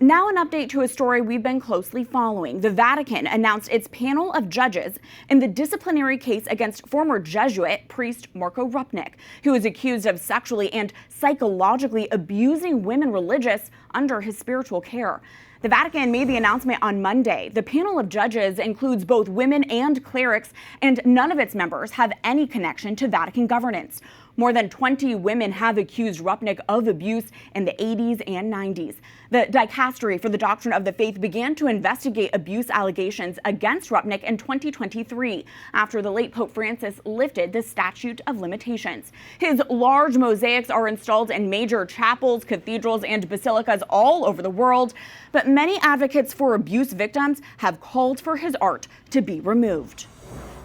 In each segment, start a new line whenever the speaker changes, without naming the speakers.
Now an update to a story we've been closely following. The Vatican announced its panel of judges in the disciplinary case against former Jesuit priest Marko Rupnik, who is accused of sexually and psychologically abusing women religious under his spiritual care. The Vatican made the announcement on Monday. The panel of judges includes both women and clerics, and none of its members have any connection to Vatican governance. More than 20 women have accused Rupnik of abuse in the 80s and 90s. The Dicastery for the Doctrine of the Faith began to investigate abuse allegations against Rupnik in 2023 after the late Pope Francis lifted the statute of limitations. His large mosaics are installed in major chapels, cathedrals, and basilicas all over the world, but many advocates for abuse victims have called for his art to be removed.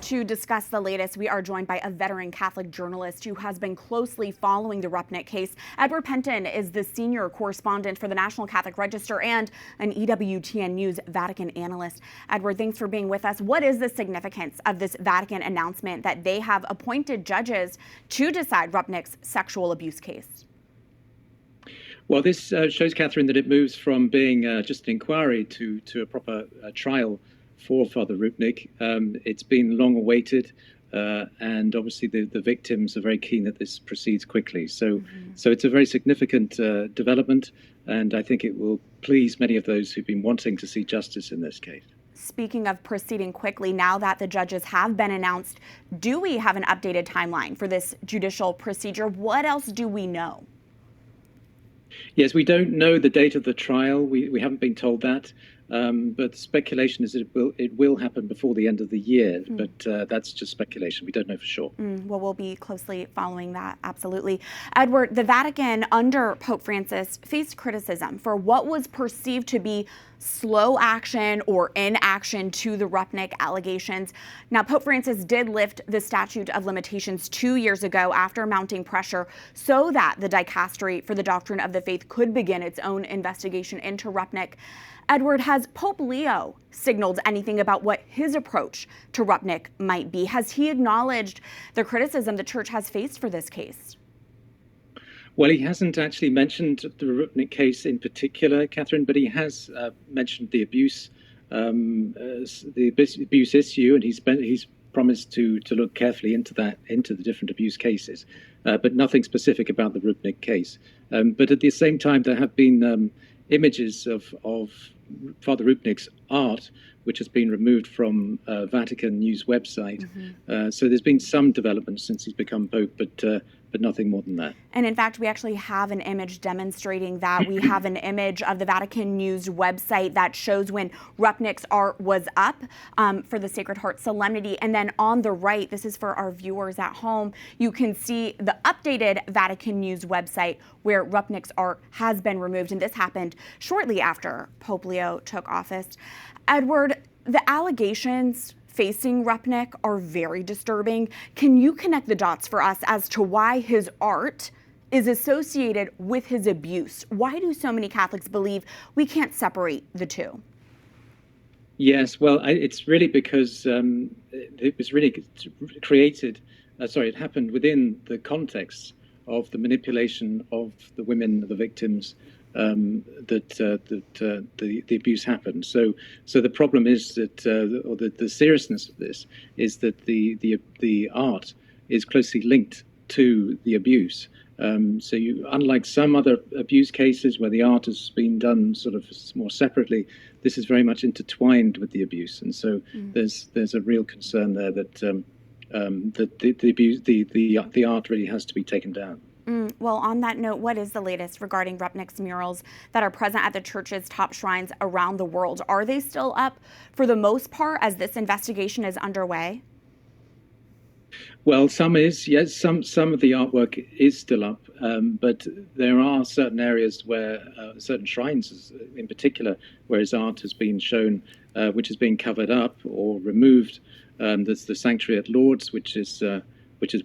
To discuss the latest, we are joined by a veteran Catholic journalist who has been closely following the Rupnik case. Edward Pentin is the senior correspondent for the National Catholic Register and an EWTN News Vatican analyst. Edward, thanks for being with us. What is the significance of this Vatican announcement that they have appointed judges to decide Rupnik's sexual abuse case?
Well, this shows, Catherine, that it moves from being just an inquiry to a proper trial for Father Rupnik. It's been long awaited, and obviously the victims are very keen that this proceeds quickly. So it's a very significant development, and I think it will please many of those who've been wanting to see justice in this case.
Speaking of proceeding quickly, now that the judges have been announced, do we have an updated timeline for this judicial procedure? What else do we know?
Yes, we don't know the date of the trial. We haven't been told that. But the speculation is that it will happen before the end of the year, but that's just speculation. We don't know for sure.
Well, we'll be closely following that, absolutely. Edward, the Vatican under Pope Francis faced criticism for what was perceived to be slow action or inaction to the Rupnik allegations. Now, Pope Francis did lift the statute of limitations 2 years ago after mounting pressure so that the Dicastery for the Doctrine of the Faith could begin its own investigation into Rupnik. Edward, has Pope Leo signaled anything about what his approach to Rupnik might be? Has he acknowledged the criticism the church has faced for this case?
Well, he hasn't actually mentioned the Rupnik case in particular, Catherine, but he has mentioned the abuse issue, and he's promised to look carefully into the different abuse cases, but nothing specific about the Rupnik case. But at the same time, there have been images of Father Rupnik's art, which has been removed from Vatican News website. So there's been some development since he's become Pope, but nothing more than that.
And in fact, we actually have an image demonstrating that. We have an image of the Vatican News website that shows when Rupnik's art was up for the Sacred Heart Solemnity. And then on the right, this is for our viewers at home, you can see the updated Vatican News website where Rupnik's art has been removed. And this happened shortly after Pope Leo took office. Edward, the allegations facing Rupnik are very disturbing. Can you connect the dots for us as to why his art is associated with his abuse? Why do so many Catholics believe we can't separate the two?
Yes, well, it's really because it was really created, it happened within the context of the manipulation of the women, the victims, that the abuse happened. So the problem is that, or the seriousness of this is that the art is closely linked to the abuse. So unlike some other abuse cases where the art has been done sort of more separately, this is very much intertwined with the abuse, and so there's a real concern there that the art really has to be taken down.
Well, on that note, what is the latest regarding Rupnik's murals that are present at the church's top shrines around the world? Are they still up for the most part as this investigation is underway?
Well, some is, yes. Some of the artwork is still up, but there are certain areas where certain shrines, in particular, where his art has been shown, which is being covered up or removed. There's the sanctuary at Lourdes, which is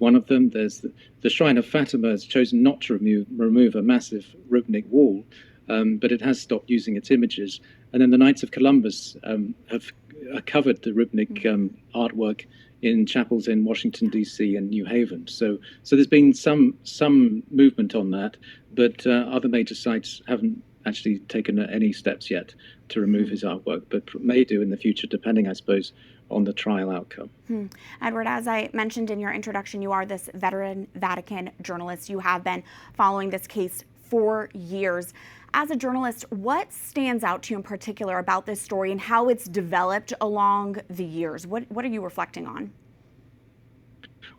one of them. There's the Shrine of Fatima has chosen not to remove a massive Rupnik wall, but it has stopped using its images. And then the Knights of Columbus have covered the Rupnik artwork in chapels in Washington, D.C. and New Haven. So there's been some movement on that, but other major sites haven't actually taken any steps yet to remove his artwork, but may do in the future, depending, I suppose, on the trial outcome.
Edward, as I mentioned in your introduction, you are this veteran Vatican journalist. You have been following this case for years. As a journalist, what stands out to you in particular about this story and how it's developed along the years? What are you reflecting on?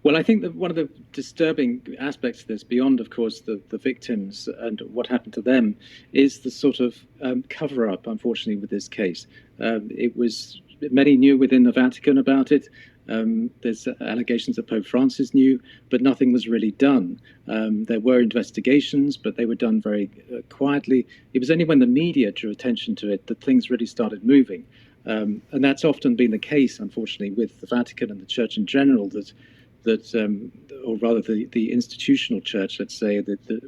Well, I think that one of the disturbing aspects of this, beyond, of course, the victims and what happened to them, is the sort of cover-up, unfortunately, with this case. Many knew within the Vatican about it. There's allegations that Pope Francis knew, but nothing was really done. There were investigations, but they were done very quietly. It was only when the media drew attention to it that things really started moving. And that's often been the case, unfortunately, with the Vatican and the Church in general, or rather the institutional church, let's say,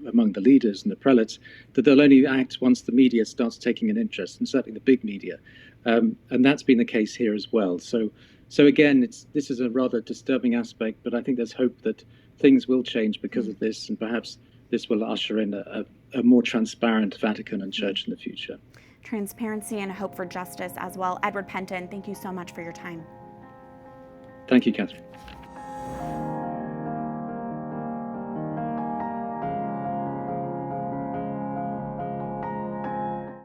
among the leaders and the prelates, that they'll only act once the media starts taking an interest, and certainly the big media. And that's been the case here as well. So again, this is a rather disturbing aspect, but I think there's hope that things will change because of this, and perhaps this will usher in a more transparent Vatican and church in the future.
Transparency and hope for justice as well. Edward Pentin, thank you so much for your time.
Thank you, Catherine.